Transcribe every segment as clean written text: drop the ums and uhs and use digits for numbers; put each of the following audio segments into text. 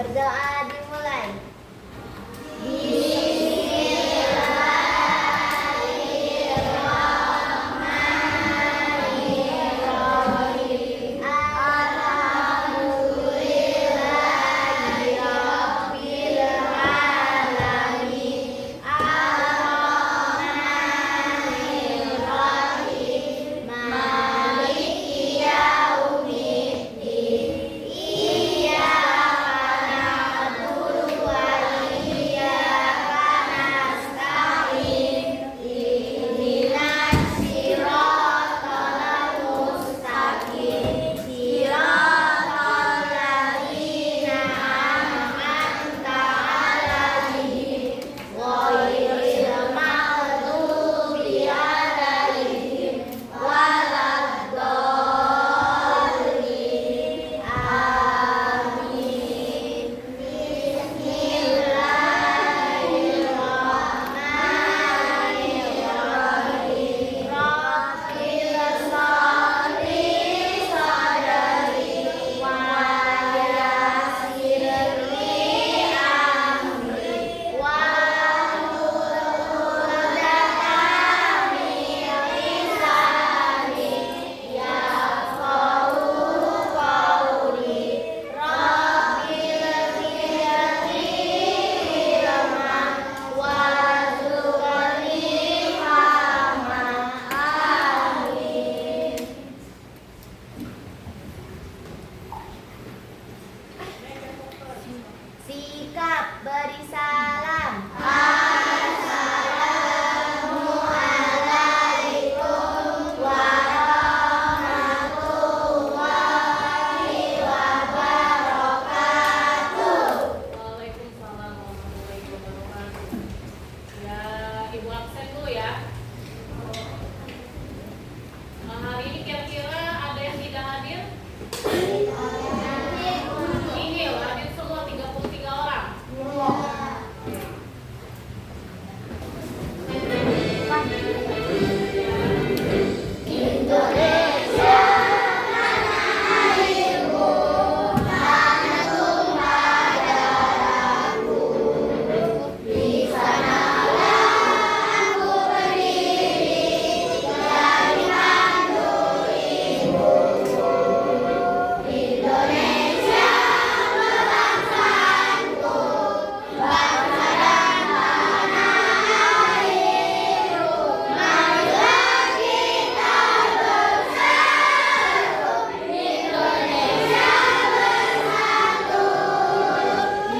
Berdoa dimulai. Sikap beri salam. Assalamualaikum warahmatullahi wabarakatuh. Waalaikumsalam warahmatullahi wabarakatuh. Ya, Ibu absen dulu ya. Hari ini kira-kira ada yang tidak hadir? Ini loh, hadir semua 33 orang. Indonesia tanah airku, tanah tumpah darahku. Di sanalah aku berdiri dari mandu ibuku. Indonesia berbangsaku, bangsa dan tanah airku. Marilah kita bersatu, Indonesia bersatu.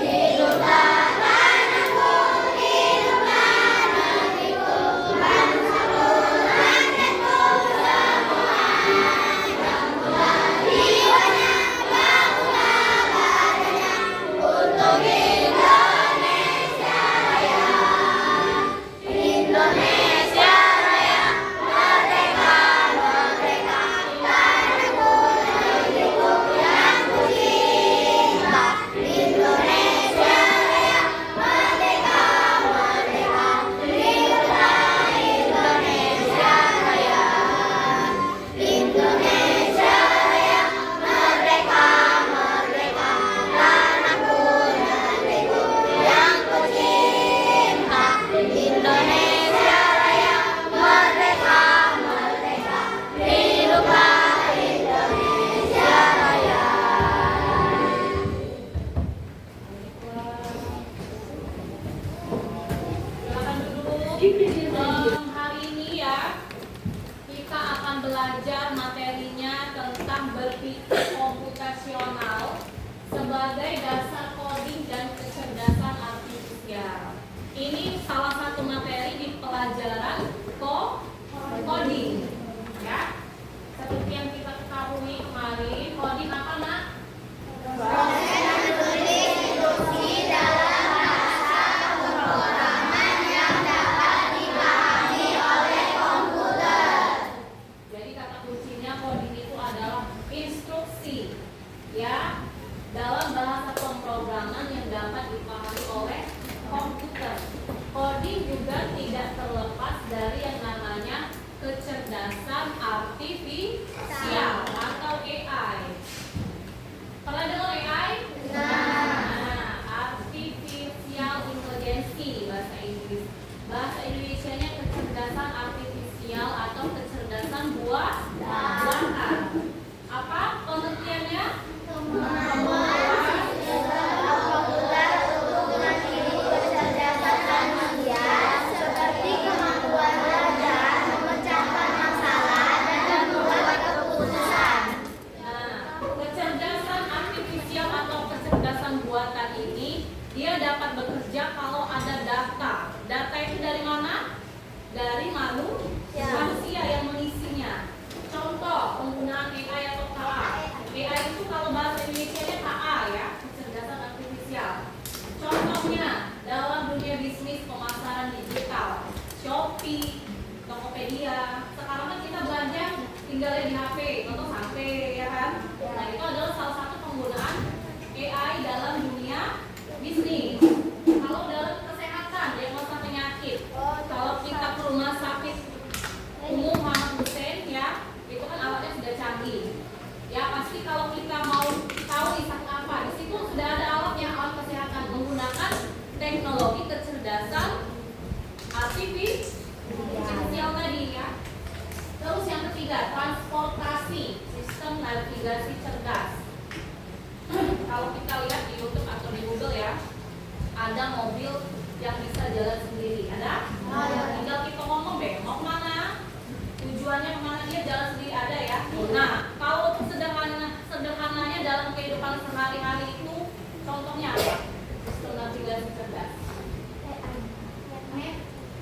Hiduplah tanahku, hiduplah negeriku, bangsaku, rakyatku semuanya. Bangunlah jiwanya, bangunlah badannya untuk Indonesia Raya. Indonesia Raya, merdeka, merdeka, tanahku, negeriku yang ku cinta. Indonesia Raya, merdeka, merdeka, hiduplah Indonesia Raya. Indonesia Raya, merdeka, merdeka, tanahku, negeriku yang ku cinta. Indonesia Raya, merdeka, merdeka, hiduplah Indonesia Raya. Silakan duduk. Hari ini ya, kita akan belajar materinya tentang berpikir komputasional sebagai dasar coding dan kecerdasan artifisial. Ini salah satu materi di pelajaran coding, ya. Seperti yang kita ketahui kemarin, coding apa, Nak? Proses menulis instruksi dalam bahasa pemrograman yang dapat dipahami oleh komputer. Jadi kata kuncinya coding itu adalah instruksi, ya, dalam bahasa pemrograman yang dapat dipahami oleh komputer. Coding juga tidak terlepas dari yang namanya kecerdasan artifisial atau AI. Pernah dengar AI? Nah, Dia dapat bekerja kalau ada data. Data itu dari mana? Dari manusia yang mengisinya. Contoh penggunaan AI atau KA. AI itu kalau bahasa Indonesia-nya KA ya, kecerdasan artifisial. Contohnya dalam dunia bisnis pemasaran digital, Shopee, Tokopedia. Sekarang kan kita belanja tinggalnya di HP, contoh HP ya kan. Nah itu adalah salah satu penggunaan AI dalam dunia bisnis. Kalau dalam kesehatan, diagnosa penyakit, kalau kita ke rumah sakit umum Muhammad Hussein ya, itu kan alatnya sudah canggih. Ya pasti kalau kita mau tahu nih sakit apa, di situ sudah ada alatnya, alat kesehatan menggunakan teknologi kecerdasan artifisial tadi ya. Terus yang ketiga, transportasi, sistem navigasi cerdas. Kalau kita lihat di YouTube atau di Google ya, ada mobil yang bisa jalan sendiri. Ada? Tinggal kita ngomong deh, mau kemana? Tujuannya kemana, dia jalan sendiri, ada ya. Nah, kalau sederhananya dalam kehidupan sehari-hari itu, contohnya apa? Sistem navigasi cerdas.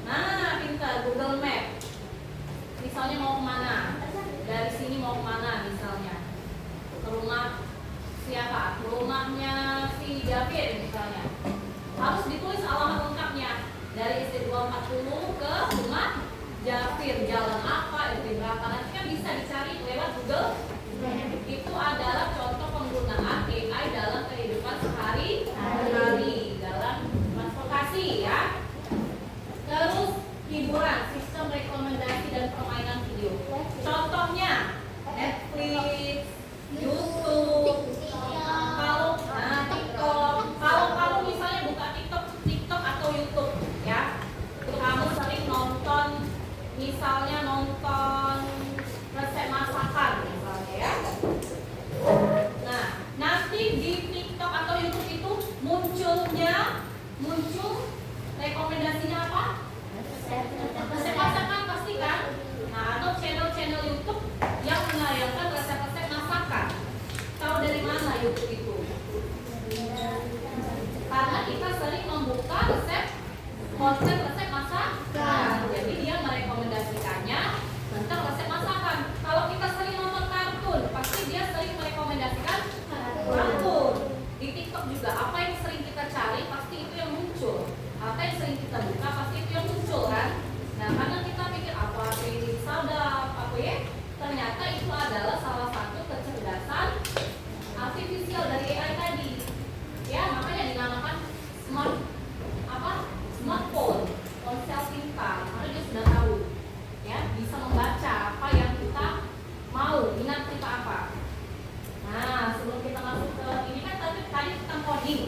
Nah, pintar, Google Map. Misalnya mau kemana? Dari sini mau kemana misalnya? Ke rumah siapa? Ke rumahnya si Javir misalnya. Harus ditulis alamat lengkapnya. Dari SD 240 ke rumah Javir. Jalan apa, RT berapa. Nanti kan bisa dicari lewat Google. Itu adalah contoh penggunaan AI dalam kehidupan sehari-hari dalam transportasi ya. Terus hiburan, sistem rekomendasi dan permainan video. Contohnya Netflix, YouTube, TikTok. Kalau kamu misalnya buka TikTok atau YouTube, ya, kamu sering nonton, misalnya nonton resep masakan, misalnya ya. Nah, nanti di TikTok atau YouTube itu muncul rekomendasinya apa? Resep masakan pasti kan? Nah, atau channel-channel YouTube yang menayangkan resep-resep masakan. Tahu dari mana YouTube itu? Karena kita sering membuka konten resep masakan. Jadi dia merekomendasikannya tentang resep masakan. Kalau kita sering nonton kartun, pasti dia sering merekomendasikan kartun. Di TikTok juga, apa yang sering kita cari pasti itu yang muncul. Apa yang sering kita buka pasti itu yang muncul kan. Nah karena kita pikir apa ini sadap apa ya, ternyata itu adalah salah satu kecerdasan artifisial dari AI tadi ya. Makanya dinamakan smartphone, ponsel pintar, karena dia sudah tahu ya, bisa membaca apa yang kita mau, minat kita apa. Nah sebelum kita masuk ke ini kan tadi tentang coding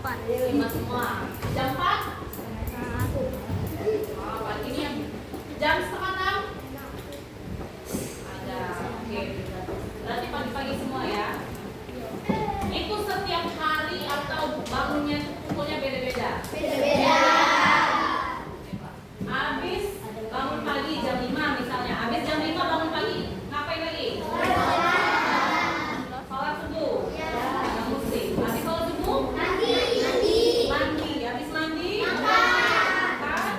5 semua. Jam 4? Oh, pagi ini jam setengah 6? Ada. Oke. Berarti pagi-pagi semua ya. Itu setiap hari atau bangunnya pulnya beda-beda? Habis bangun pagi jam 5 misalnya. Habis jam 5 bangun pagi, ngapain lagi? Sholat subuh. Yang muslim. Habis sholat subuh? Mandi. Habis mandi? Makan.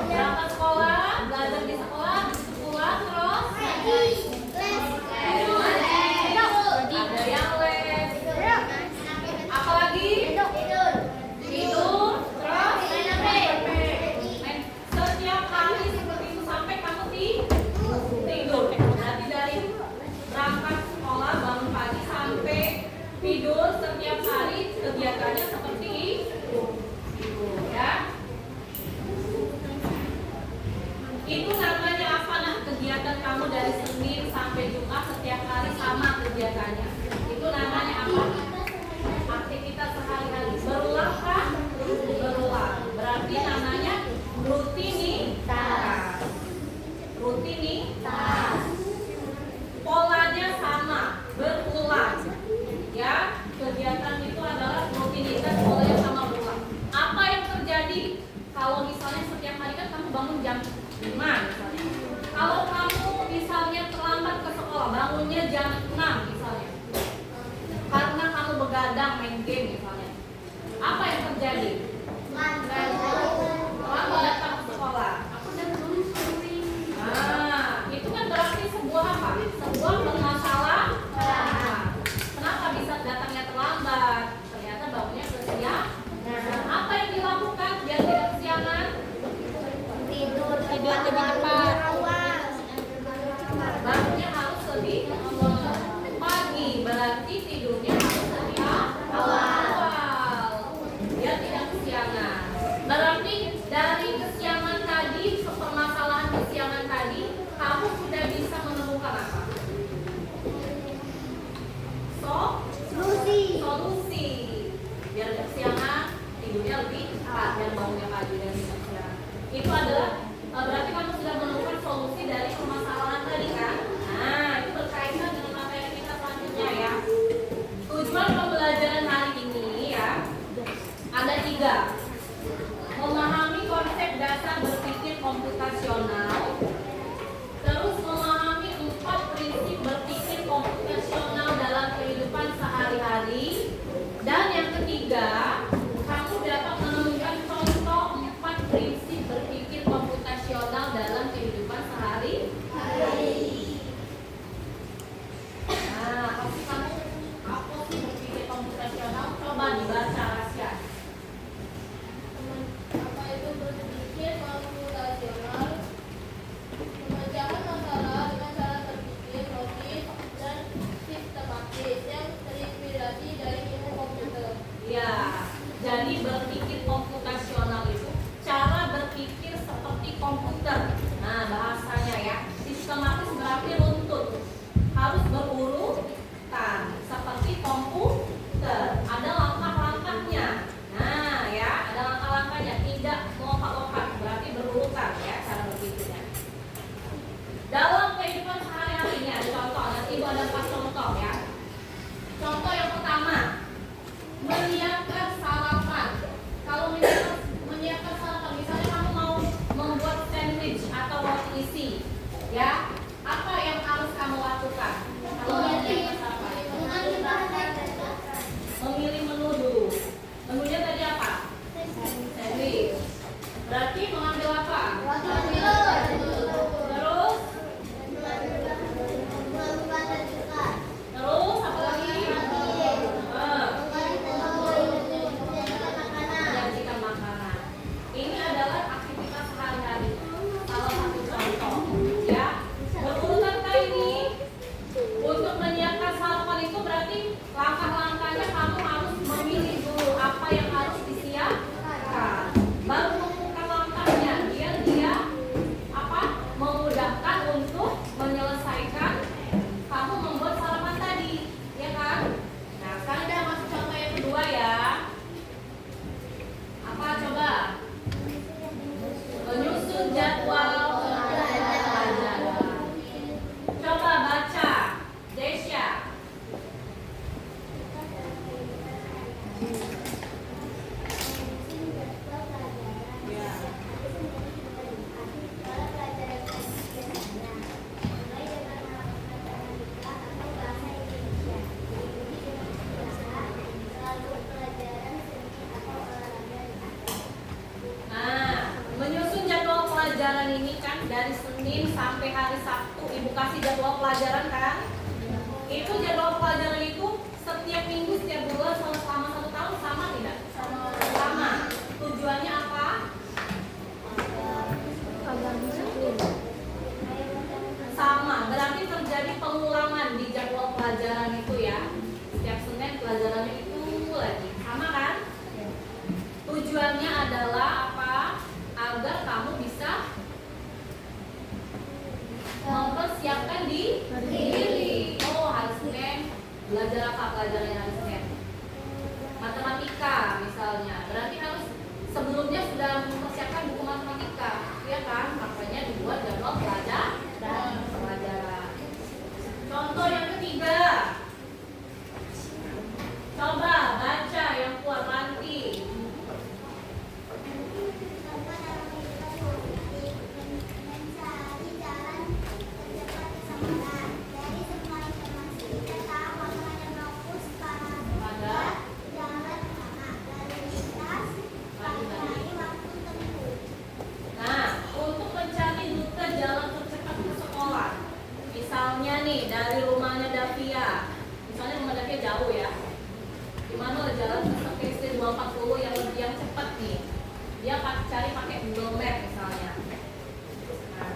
Berangkat sekolah, belajar di sekolah, pulang terus ada yang les. Apa lagi? Tidur, terus main. Setiap hari seperti itu sampai kamu tidur. Berarti dari berangkat sekolah bangun pagi sampai tidur setiap hari kegiatannya seperti itu ya. Itu namanya apa? Nah, kegiatan kamu dari Senin sampai Jumat setiap hari sama kegiatannya. Itu namanya apa? Aktivitas sehari-hari. Berulang kan? Berulang. Berarti namanya rutinitas. Rutinitas. Polanya sama, berulang. Ya, kegiatan itu adalah rutinitas, polanya sama berulang. Apa yang terjadi kalau misalnya setiap hari kan kamu bangun jam 5 misalnya. Kalau kamu misalnya terlambat ke sekolah, bangunnya jam 6 misalnya. Karena kamu begadang main game misalnya. Apa yang terjadi? Terlambat datang ke sekolah. Nah, itu kan berarti sebuah apa? Sebuah permasalahan. Kenapa bisa datangnya terlambat? Ternyata bangunnya kesiangan. Apa yang dilakukan biar tidak kesiangan? Tidur lebih cepat. Bangunnya harus lebih pagi, berarti tidurnya harus lebih awal. Dia tidak kesiangan. Berarti dari kesiangan tadi, permasalahan kesiangan tadi, kamu sudah bisa menemukan apa? Solusi. Biar tidak kesiangan, tidurnya lebih cepat dan bangunnya pagi dan tidak kesiangan. Itu adalah berarti kamu sudah menemukan solusi dari permasalahan tadi kan? Nah, itu berkaitan dengan materi kita selanjutnya ya. setiap bulan selama 1 tahun sama tidak? Sama. Tujuannya apa? Agar disiplin. Sama. Berarti terjadi pengulangan di jadwal pelajaran itu ya. Setiap Senin pelajarannya itu lagi. Sama kan? Tujuannya adalah apa? Agar kamu bisa mempersiapkan diri. Oh, hari Senin belajar apa pelajarannya hari Senin? Matematika misalnya. Berarti harus sebelumnya sudah mempersiapkan buku matematika, ya kan? Makanya dibuat jadwal pelajaran. Contoh yang ketiga. Coba baca yang kuat nanti. Nah, untuk mencari rute jalan tercepat ke sekolah, misalnya nih dari rumahnya Davia, misalnya rumah Davia jauh ya, gimana jalan ke SD 240 yang cepat nih, dia cari pakai Google Map misalnya. Nah,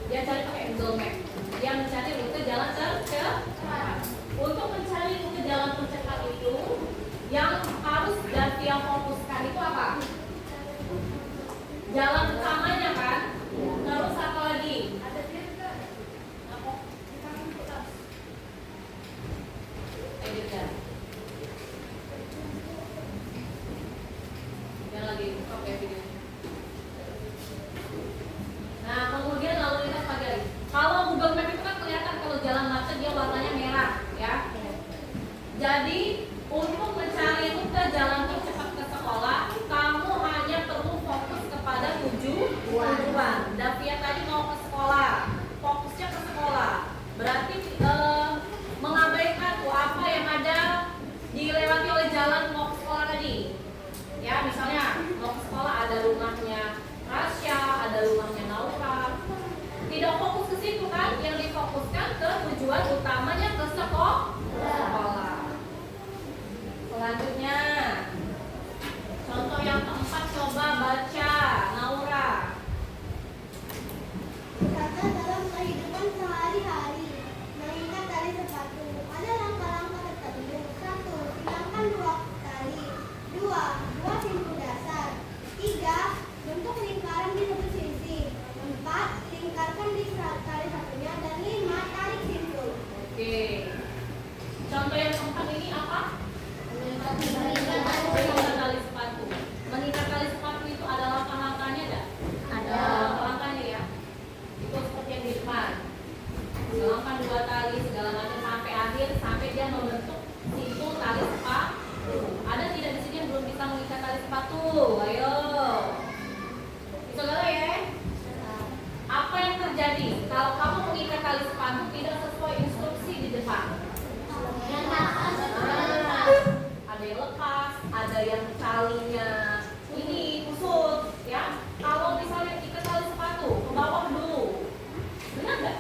dia cari pakai Google Map, dia mencari rute jalan tercepat. Untuk mencari rute jalan tercepat itu, yang harus Davia fokuskan itu apa? Jalan utamanya kan? Terus apa lagi? Editkan. Yang lagi, oke video. Nah, kemudian lalu lintas pagi hari. Kalau Google Map itu kan kelihatan kalau jalan macet dia warnanya merah, ya. Jadi untuk mencari rute jalan tercepat ke sekolah, kamu hanya perlu fokus kepada tujuan. Davia tadi mau ke sekolah, fokusnya ke sekolah. Berarti mengabaikan apa yang ada dilewati oleh jalan mau ke sekolah tadi. Ya, misalnya mau ke sekolah ada rumahnya Rasya, ada rumahnya Naura. Tidak fokus ke situ kan? Yang difokuskan ke tujuan utamanya ke sekolah. Selanjutnya, contoh yang keempat, coba baca Naura. Kata dalam kehidupan sehari-hari, mengikat tali sepatu. Ada langkah-langkah tertentu. 1. Hilangkan 2 tali. 2. Buat simpul dasar. 3. Bentuk lingkaran di satu sisi. 4. Lingkarkan di tali satunya. Dan 5. Tarik simpul. Oke. Contoh yang keempat ini apa? Mengikat Tali sepatu. Mengikat tali sepatu itu ada langkah-langkahnya enggak? Ada. Langkah-langkahnya ya. Itu seperti yang di depan. Gelangkan 2 tali segala macam sampai akhir, sampai dia membentuk simpul tali sepatu. Ada tidak di sini yang belum bisa mengikat tali sepatu? Ayo. Bisa gak ya? Apa yang terjadi kalau kamu mengikat tali sepatu tidak sesuai instruksi di depan? Ada yang lepas, ada yang talinya ini kusut, ya. Kalau misalnya ikat tali sepatu ke bawah dulu, benar nggak?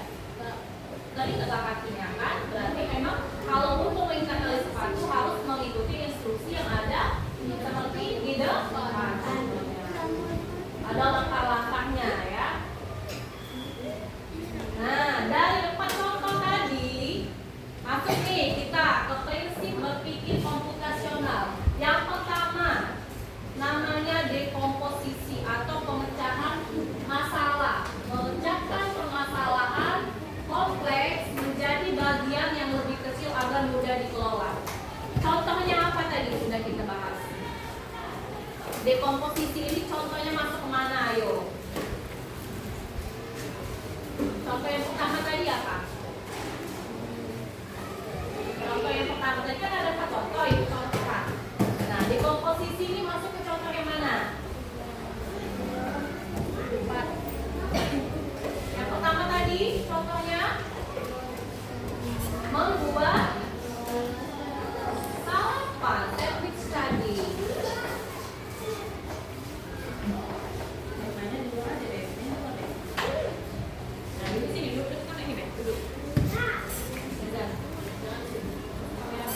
Tadi tegak kakinya kan? Berarti memang kalau untuk mengikat tali sepatu harus mengikuti instruksi yang ada seperti di depan. Ada langkah-langkahnya ya. Nah, dari 4 contoh tadi masuk nih kita ke prinsip berpikir komputasional. Yang pertama namanya dekomposisi atau pemecahan masalah. Memecahkan permasalahan kompleks menjadi bagian yang lebih kecil agar mudah dikelola. Contohnya apa tadi sudah kita bahas. Dekomposisi ini contohnya masuk kemana ayo? Contoh yang pertama tadi apa? Contoh yang pertama tadi kan ada 4 contoh, itu contoh kan. Nah, dekomposisi ini masuk ke contoh yang mana? Yang pertama tadi contohnya membuat sarapan, sandwich tadi. Namanya dulu aja deh, ini apa deh? Nah, di sini duduk kan ini deh, duduk. Jangan sini. Kamera.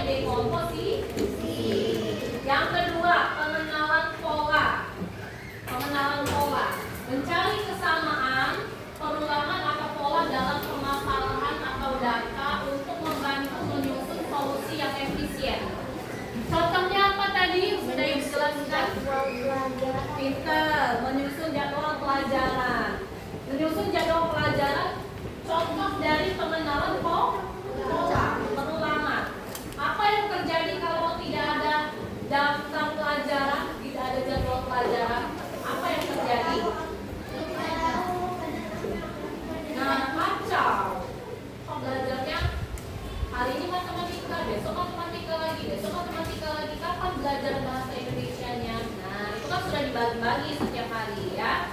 dekomposisi. Yang kedua, pengenalan pola. Pengenalan pola. Mencari kesamaan, perulangan atau pola dalam permasalahan atau data untuk membantu menyusun solusi yang efisien. Contohnya apa tadi? Sudah dijelaskan. Pinter, menyusun jadwal pelajaran. Menyusun jadwal pelajaran, contoh dari pengenalan pola, perulangan. Apa yang terjadi kalau tidak ada daftar pelajaran, tidak ada jadwal pelajaran? Apa yang terjadi? Nah, kacau. Kok belajarnya hari ini matematika, besok matematika lagi, besok matematika lagi. Kapan belajar bahasa Indonesianya? Nah, itu kan sudah dibagi-bagi setiap hari ya.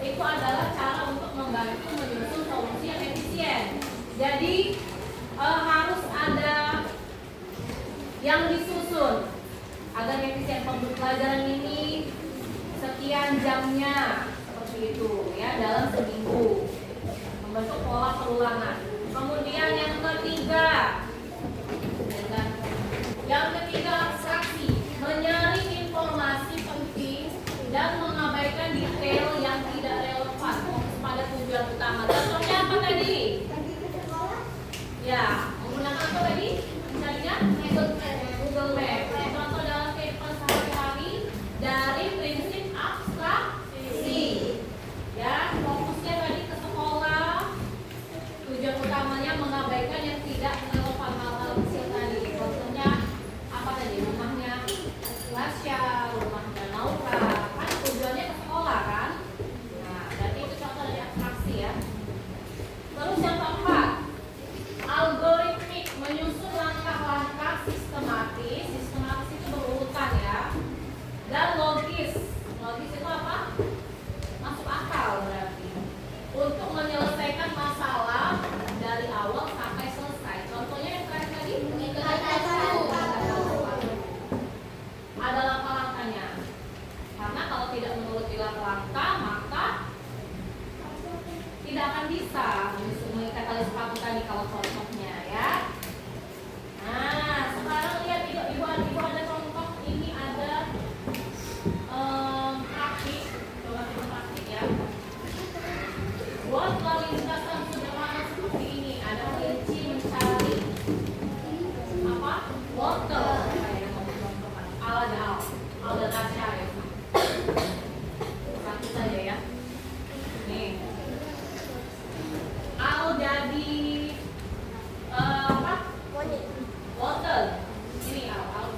Itu adalah cara untuk membantu menyusun solusi yang efisien. Jadi harus ada yang disusun agar efisien. Pembelajaran ini sekian jamnya seperti itu ya, dalam seminggu membentuk pola perulangan. Kemudian yang ketiga abstraksi, menyaring informasi penting dan mengabaikan detail yang tidak relevan pada tujuan utama. Contohnya apa tadi? Ya, menggunakan apa tadi? Misalnya Google Map. Contoh dalam kehidupan sehari-hari dari prinsip abstraksi. Ya, fokusnya tadi ke sekolah. Tujuan utamanya mengabaikan yang tidak relevan, hal-hal kecil tadi. Contohnya apa tadi? Rumahnya Lasya, rumahnya Laura. Kan tujuannya ke sekolah kan? Nah, berarti itu contoh dari abstraksi ya. Terus yang keempat, algoritmik, menyusun langkah-langkah sistematis. Sistematis itu berurutan ya. Dan logis. Logis itu apa? Masuk akal berarti. Untuk menyelesaikan masalah dari awal sampai selesai. Contohnya yang terakhir tadi, ada langkah-langkahnya. Karena kalau tidak menuruti langkah-langkah, maka tidak akan bisa mengikat tali sepatu tadi kalau contohnya ya. Nah, sekarang lihat ibu ada contoh. Ini ada praktik. Coba kita praktik ya. Buat lintasan sederhana seperti ini. Ada kelinci mencari apa? Wortel. Al dan Asya ya. Satu saja ya. Nih. Al jadi apa? Wortel. Ini Al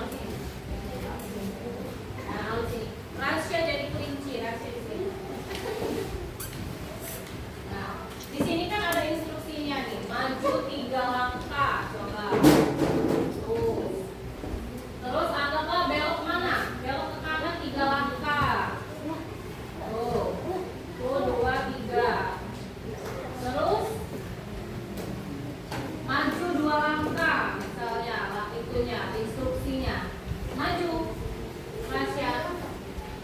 sini. Nah, Al sini. Asya jadi kelinci. Asya di sini. Nah, di sini kan ada instruksinya nih. Maju 3 langkah. Coba. Tuh. Terus anggaplah belok mana? Belok ke kanan 3 langkah. Tuh. Tuh 2, 3. Terus maju 2 langkah. Misalnya lah itunya, instruksinya. Maju. Rasya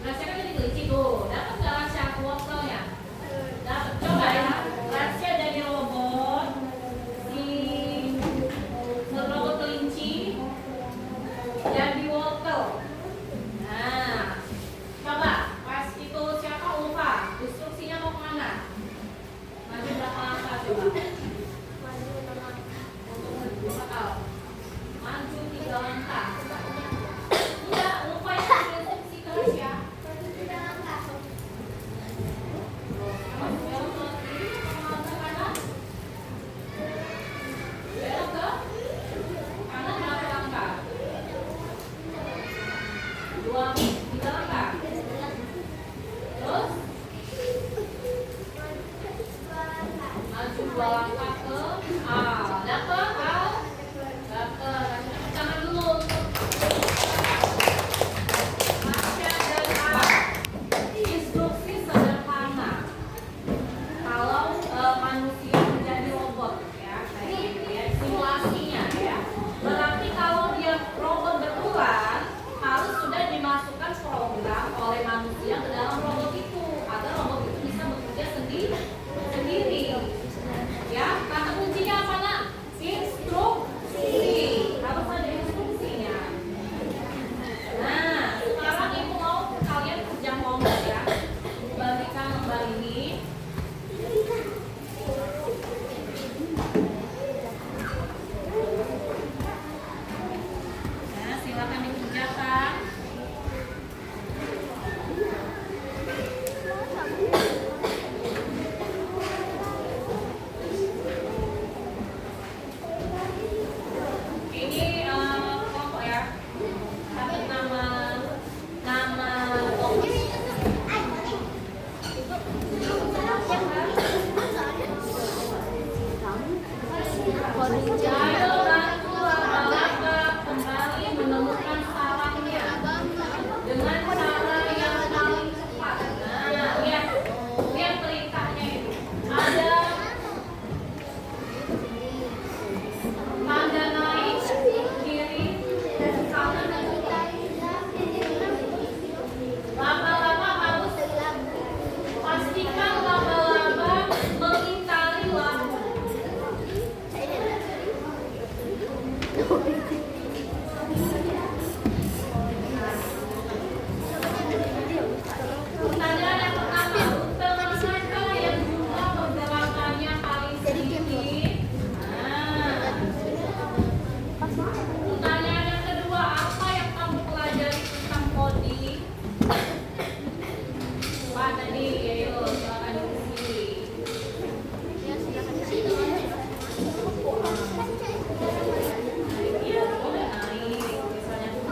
kan jadi kelinci tuh. Dapat nggak Rasya wortelnya? Dapat. Coba ya. Rasya jadi robot. Si robot kelinci jadi wortel. Nah, coba pas itu siapa lupa instruksinya mau kemana? Maju berapa langkah coba? Untuk menuju akal. Maju 3 langkah. Enggak, lupa instruksi ke Rasya. Belok ke kiri atau ke kanan? Belok ke kanan berapa langkah? 2, 3 langkah. Terus maju 2 langkah ke A. Dapat A? Dapat. Tepuk tangan dulu. Masya dan A. Instruksi sederhana. Kalau manusia menjadi robot ya, kayak gitu ya, simulasinya ya. Berarti kalau dia robot betulan, harus sudah dimasukkan program oleh manusia ke dalam robot itu agar robot itu bisa bekerja sendiri. Ya, kata kuncinya apa nak? Ayo bantu laba-laba kembali menemukan sarangnya dengan cara yang paling cepat. Nah, lihat perintahnya itu. Ada tanda naik kiri, kanan. Laba-laba harus pastikan laba-laba mengitari lampu. Pertanyaan yang pertama, rute manakah yang jumlah pergerakannya paling sedikit? Nah. Pertanyaan yang kedua, apa yang kamu pelajari tentang coding? Pak tadi, ayo silakan diskusi. Iya, udah naik. Misalnya ke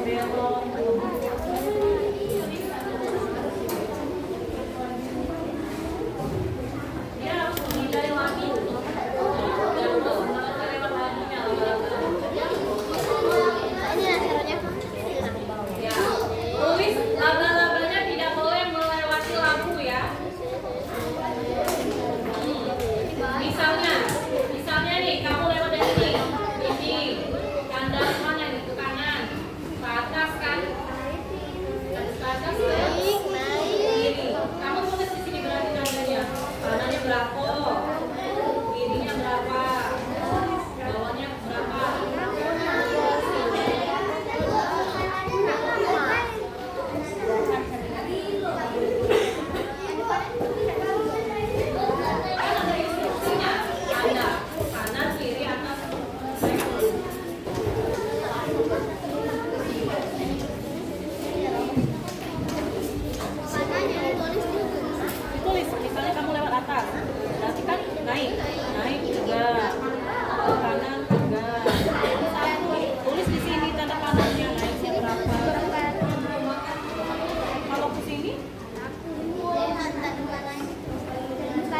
belok. Dia harus menghindari lampu. Jangan lewat lampunya. Ya, tulis laba-labanya tidak boleh melewati lampu ya. Misalnya nih, kamu lewat dari ini, tanda mana nih ke kanan, ke atas kan? Ke atas ya? Kiri. Kamu tulis di sini berarti tandanya. Kanannya berapa? Kirinya berapa? Bawahnya berapa? Kan ada instruksinya. Ada kanan, kiri, atas. Ditulis, misalnya kamu lewat atas, berarti kan naik juga, ke kanan juga. Tulis di sini tanda panahnya naiknya berapa. Kalau ke sini,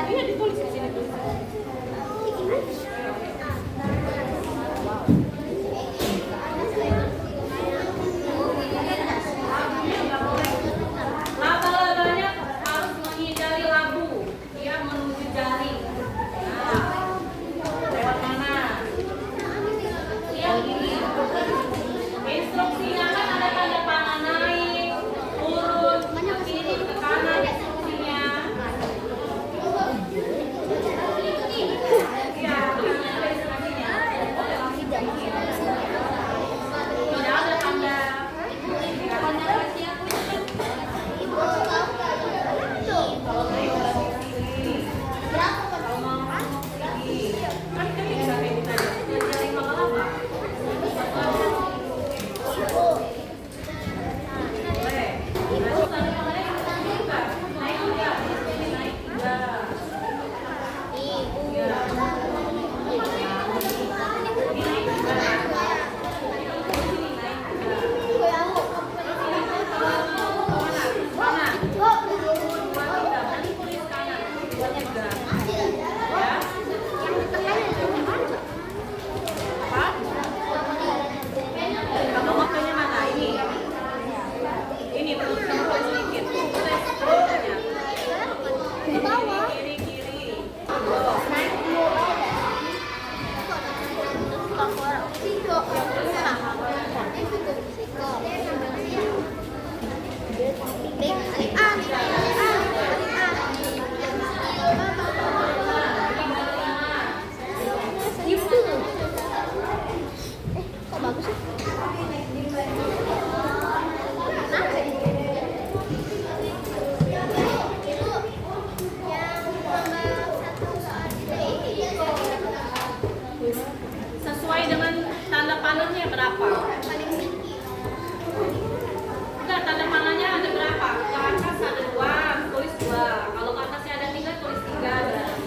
iya ditulis di sini tulis. Laba-labanya harus menghindari labu, dia menuju jaring. Nah, lewat mana? Lihat ini. Instruksinya kan ada tanda panah naik, turun, ke kiri, ke kanan instruksinya. Iya, ada instruksinya. Tidak ada tanda. Kalau naik ke sini, kalau mau pergi, kan kita bisa kayak gitu aja. Jaring laba-laba. Boleh. Lalu tanda panahnya juga. Naik juga. Naik juga. Iya. Ini naik juga. Ini naik juga. Mana? Nanti tulis kanan. Buatnya juga. Ya. Apa? Kamu waktunya mana? Ini menurut kamu sedikit. Tulis tulisannya. Kiri. Oh. Kok bagus sih? Sesuai dengan tanda panahnya berapa? Enggak, tanda panahnya ada berapa? Ke atas ada 2, tulis 2. Kalau ke atasnya ada 3, tulis 3 berarti.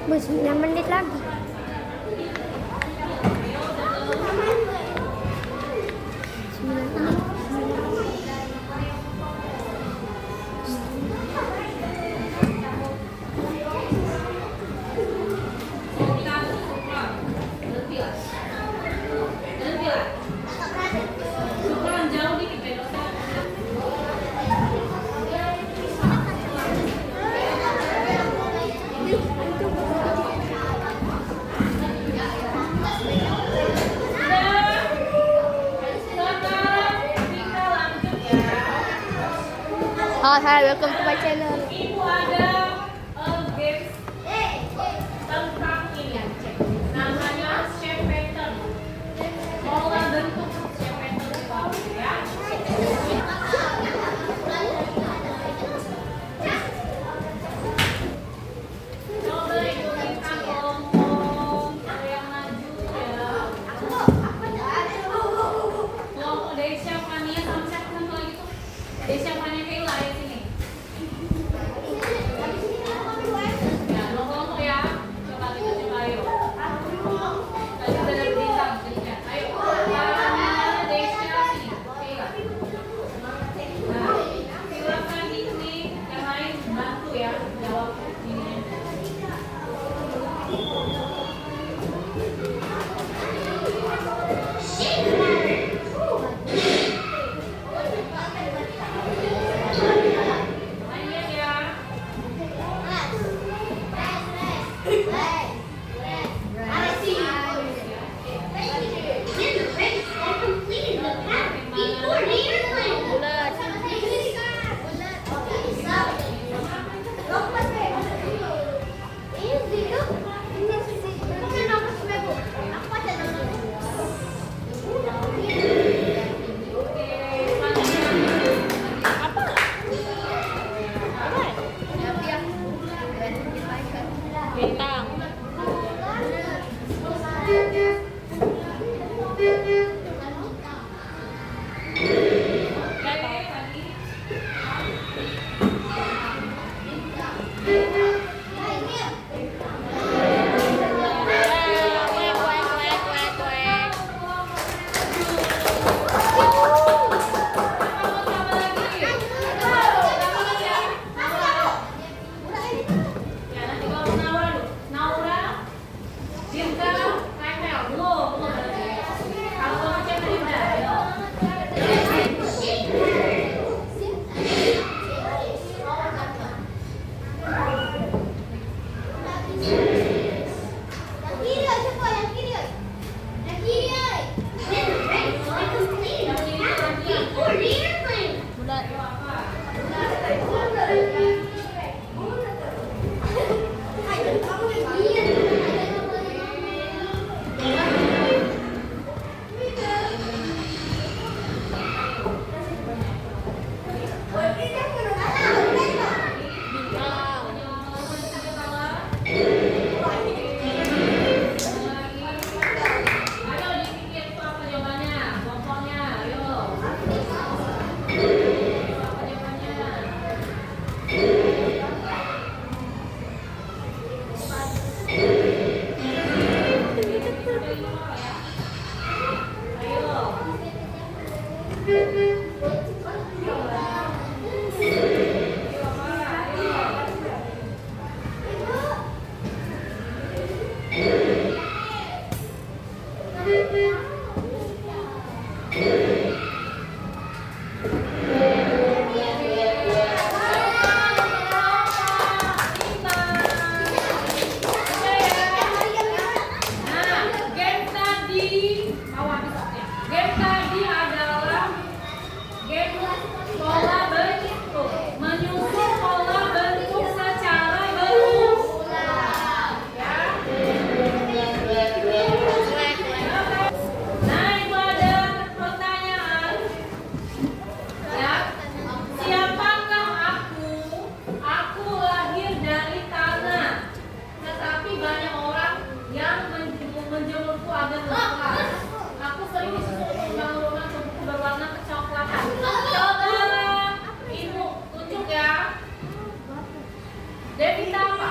9 menit lagi. 9 menit. Oh, hai, welcome to my channel. Ibu ada games tentang ini namanya shape pattern. Pola bentuk shape pattern di bawah ya. Coba ikutin kelompok yang maju ya. Kelompok Desya Fania sama siapa satu lagi tuh? Desya Fania Kayla ya sini. Ya, dua kelompok ya. Coba kita coba ayo. Tadi udah dari bintang jadinya. Ayo. Fania, Desya sini. Kayla. Nah, silakan ini yang lain bantu ya jawab ini. Lanjut ya. Bintang. Ya, nanti kalau Naura dulu. Naura, Cinta, Rafael. Belum berarti. Kalau kamu cek tadi udah, ayo. Ayo apa? Ayo dipikir itu apa jawabannya, kelompoknya, ayo. Apa jawabannya? Game tadi adalah game pola bentuk, menyusun pola bentuk secara berulang. Ya. Nah, itu ada pertanyaan. Ya. Siapakah aku? Aku lahir dari tanah. Tetapi banyak orang yang menjemurku agar berkelas. Aku sering disusun ulang-ulangan ke buku berwarna kecoklatan. Coba ibu tunjuk ya. Devita apa?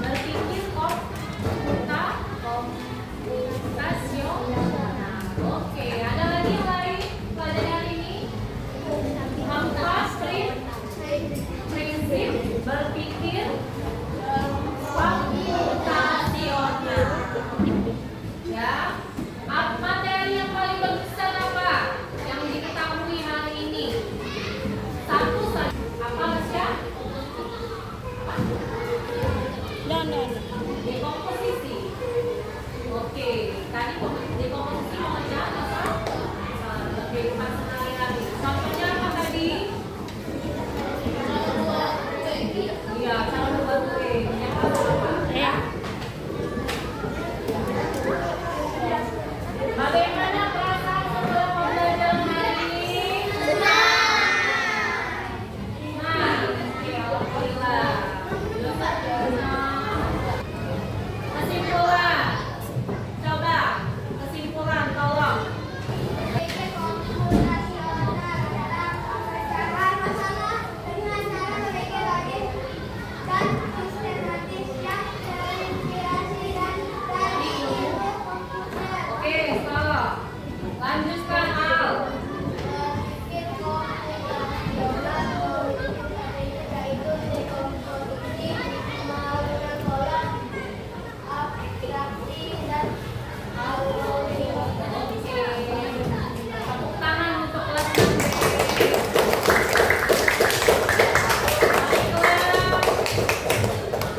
Berpikir komputasional. Oke, ada lagi yang lain pelajaran hari ini? Empat prinsip berpikir komputasional. Ya, materi yang paling besar apa yang diketahui hari ini? Satu saja. Apa Masya? Dekomposisi. Oke, tadi dekomposisi mengajar apa? Kehidupan sehari-hari. Contohnya apa tadi? Iya, cara membuat kue. Yang apa? Bagaimana perasaan setelah pembelajaran hari ini? Nah, oke, alhamdulillah. Kesimpulan. Coba kesimpulan tolong. Berpikir komputasional adalah memecahkan masalah dengan cara berpikir logis dan sistematis yang terinspirasi dan dari ilmu komputer. Oke, stop. Lanjutkan Al. Berpikir komputasional yaitu dekomposisi menghasilkan pola abstraksi dan algoritma. Tepuk tangan untuk kelas 6. Baiklah.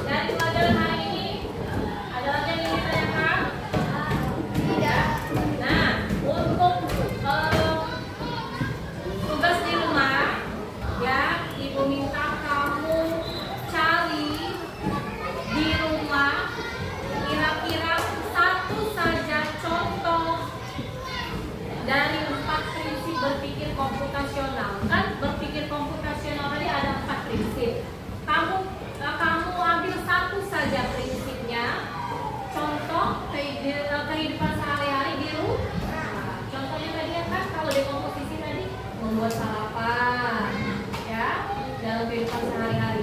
Dari pelajaran hari ini, ada lagi yang ingin ditanyakan? Tidak. Nah, untuk tugas di rumah, ya, Ibu minta kamu cari di rumah kira-kira satu saja contoh dari 4 prinsip berpikir komputasional. Kan berpikir komputasional tadi ada 4 prinsip. Kamu ambil satu saja prinsipnya, contoh kehidupan sehari-hari di rumah. Contohnya tadi ya kan, kalau dekomposisi tadi membuat sarapan, ya, dalam kehidupan sehari-hari.